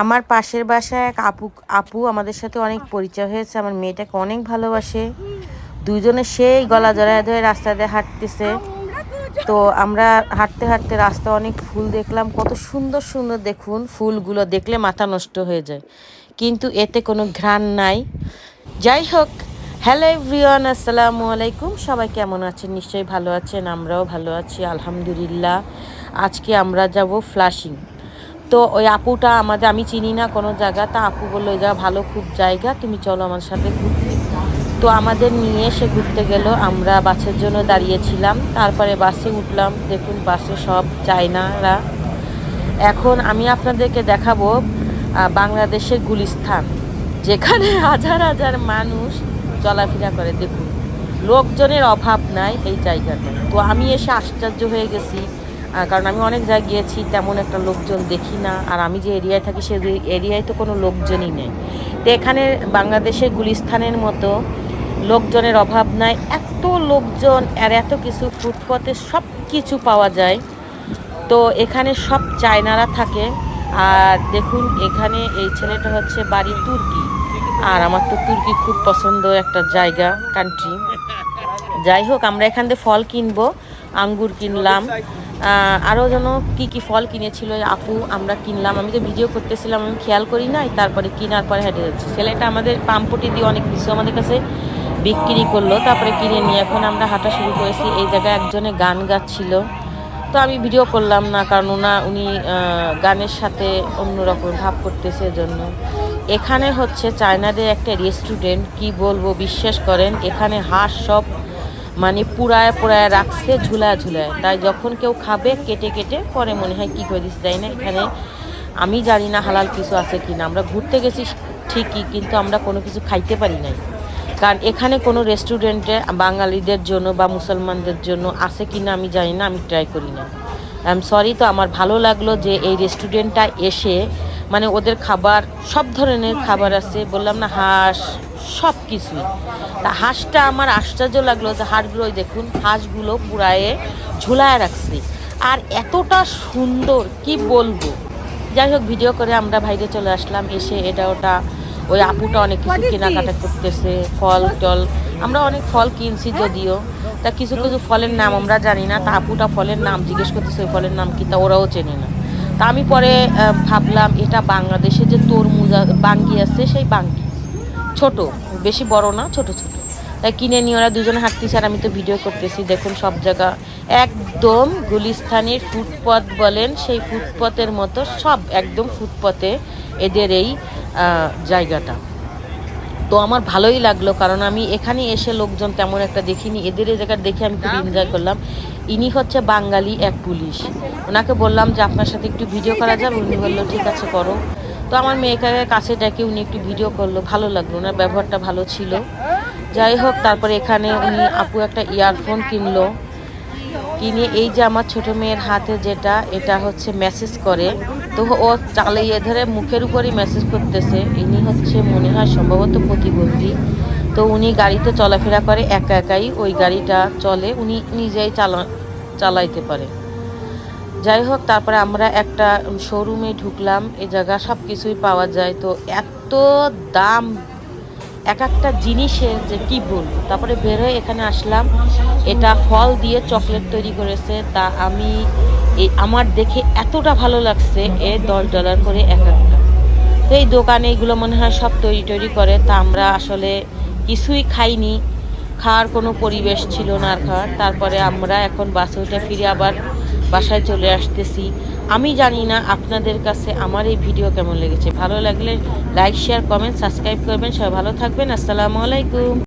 আমার পাশের বাসায় এক আপু আমাদের সাথে অনেক পরিচয় হয়েছে। আমার মেয়েটাকে অনেক ভালোবাসে। দুজনে সেই গলা জড়ায় ধরে রাস্তা দিয়ে হাঁটতেছে। তো আমরা হাঁটতে হাঁটতে রাস্তা অনেক ফুল দেখলাম, কত সুন্দর সুন্দর দেখুন, ফুলগুলো দেখলে মাথা নষ্ট হয়ে যায়, কিন্তু এতে কোনো ঘ্রাণ নাই। যাই হোক, হ্যালো এভরিওয়ান, আসসালামু আলাইকুম। সবাই কেমন আছেন? নিশ্চয়ই ভালো আছেন, আমরাও ভালো আছি আলহামদুলিল্লাহ। আজকে আমরা যাব ফ্লাশিং। তো ওই আপুটা আমি চিনি না কোনো জায়গা, তা আপু বললো ওই জায়গা ভালো খুব জায়গা, তুমি চলো আমার সাথে ঘুরতে। তো আমাদের নিয়ে সে ঘুরতে গেল। আমরা বাসের জন্য দাঁড়িয়েছিলাম, তারপরে বাসে উঠলাম। দেখুন বাসে সব চায়নারা। এখন আমি আপনাদেরকে দেখাবো বাংলাদেশের গুলিস্তান, যেখানে হাজার হাজার মানুষ চলাফেরা করে। দেখুন লোকজনের অভাব নাই এই জায়গাটায়। তো আমি এসে আশ্চর্য হয়ে গেছি, কারণ আমি অনেক জায়গায় গিয়েছি, তেমন একটা লোকজন দেখি না। আর আমি যে এরিয়ায় থাকি সে এরিয়ায় তো কোনো লোকজনই নেই। তো এখানে বাংলাদেশের গুলিস্তানের মতো লোকজনের অভাব নাই, এত লোকজন আর এত কিছু, ফুটপথে সব কিছু পাওয়া যায়। তো এখানে সব চায়নারা থাকে। আর দেখুন এখানে এই ছেলেটা হচ্ছে বাড়ি তুর্কি, আর আমার তো তুর্কি খুব পছন্দ একটা জায়গা, কান্ট্রি। যাই হোক, আমরা এখান থেকে ফল কিনবো, আঙ্গুর কিনলাম, আরও যেন কি কি ফল কিনেছিল আপু, আমরা কিনলাম। আমি তো ভিডিও করতেছিলাম, আমি খেয়াল করি নাই। তারপরে কেনার পরে হেঁটে যাচ্ছি। ছেলেটা আমাদের পাম্পটি দিয়ে অনেক কিছু আমাদের কাছে বিক্রি করলো, তারপরে কিনে নিয়ে এখন আমরা হাঁটা শুরু করেছি। এই জায়গায় একজনে গান গাচ্ছিল, তো আমি ভিডিও করলাম না, কারণ উনি গানের সাথে অন্যরকম ভাব করতেছে এজন্য। এখানে হচ্ছে চায়নাদের একটা রেস্টুরেন্ট, কি বলবো, বিশ্বাস করেন এখানে হাঁস সব মানে পুড়ায় পুড়ায় রাখছে ঝুলায় ঝুলায়। তাই যখন কেউ খাবে কেটে কেটে পরে মনে হয় কী করে দিচ্ছে, তাই না। এখানে আমি জানি না হালাল কিছু আছে কি না। আমরা ঘুরতে গেছি ঠিকই, কিন্তু আমরা কোনো কিছু খাইতে পারি নাই, কারণ এখানে কোনো রেস্টুরেন্টে বাঙালিদের জন্য বা মুসলমানদের জন্য আছে কি না আমি জানি না, আমি ট্রাই করি না। I am sorry. তো আমার ভালো লাগলো যে এই রেস্টুরেন্টটা এসে, মানে ওদের খাবার সব ধরনের খাবার আছে, বললাম না, হাঁস সব কিছুই। তা হাঁসটা আমার আশ্চর্য লাগলো যে হাঁসগুলোই দেখুন, হাঁসগুলো পুরায়ে ঝুলায় রাখছে, আর এতটা সুন্দর কি বলবো। যাই হোক, ভিডিও করে আমরা বাইরে চলে আসলাম। এসে এটা ওটা ওই আপুটা অনেক কিছু কেনাকাটা করতেছে, ফল টল। আমরা অনেক ফল কিনছি যদিও, তা কিছু কিছু ফলের নাম আমরা জানি না। তা আপুটা ফলের নাম জিজ্ঞেস করতেছে, ওই ফলের নাম কি, তা ওরাও চেনে না। তা আমি পরে ভাবলাম এটা বাংলাদেশে যে তরমুজ বাঙ্গি আছে, সেই বাঙ্গি, ছোট, বেশি বড় না, ছোট ছোট। তাই কিনে নিয়ে ওরা দুজনে হাঁটতেছে, আর আমি তো ভিডিও করতেছি। দেখুন সব জায়গা একদম গুলিস্তানের ফুটপথ বলেন, সেই ফুটপথের মতো সব একদম ফুটপথে এদের এই জায়গাটা। তো আমার ভালোই লাগলো, কারণ আমি এখানে এসে লোকজন তেমন একটা দেখিনি, এদের এই জায়গাটা দেখে আমি খুব এনজয় করলাম। ইনি হচ্ছে বাঙালি এক পুলিশ, ওনাকে বললাম যে আপনার সাথে একটু ভিডিও করা যাবে, উনি বললো ঠিক আছে করো। তো আমার মেয়েকে কাছে ডেকে উনি একটু ভিডিও করলো, ভালো লাগলো, ওনার ব্যবহারটা ভালো ছিল। যাই হোক, তারপরে এখানে উনি আপু একটা ইয়ারফোন কিনলো। কিনে এই যে আমার ছোট মেয়ের হাতে যেটা, এটা হচ্ছে মেসেজ করে। তো ও চালিয়ে ধরে মুখের উপরই মেসেজ করতেছে। ইনি হচ্ছে মনে হয় সম্ভবত প্রতিবন্ধী। তো উনি গাড়িতে চলাফেরা করে একা একাই, ওই গাড়িটা চলে, উনি নিজেই চালাইতে পারে। যাই হোক, তারপরে আমরা একটা শোরুমে ঢুকলাম। এই জায়গা সব কিছুই পাওয়া যায়। তো এত দাম এক একটা জিনিসের যে কি বলবো। তারপরে বের হয়ে এখানে আসলাম, এটা ফল দিয়ে চকলেট তৈরি করেছে। তা আমি আমার দেখে এতটা ভালো লাগছে, $10 করে এক একটা। তো এই দোকানে এগুলো মনে হয় সব তৈরি করে। তা আমরা আসলে কিছুই খাইনি, খাওয়ার কোনো পরিবেশ ছিল না আর খাওয়ার। তারপরে আমরা এখন বাসে উঠে ফিরে আবার বাসায় চলে আসতেছি। আমি জানি না আপনাদের কাছে আমার এই ভিডিও কেমন লেগেছে। ভালো লাগলে লাইক, শেয়ার, কমেন্ট, সাবস্ক্রাইব করবেন। সবাই ভালো থাকবেন। আসসালামু আলাইকুম।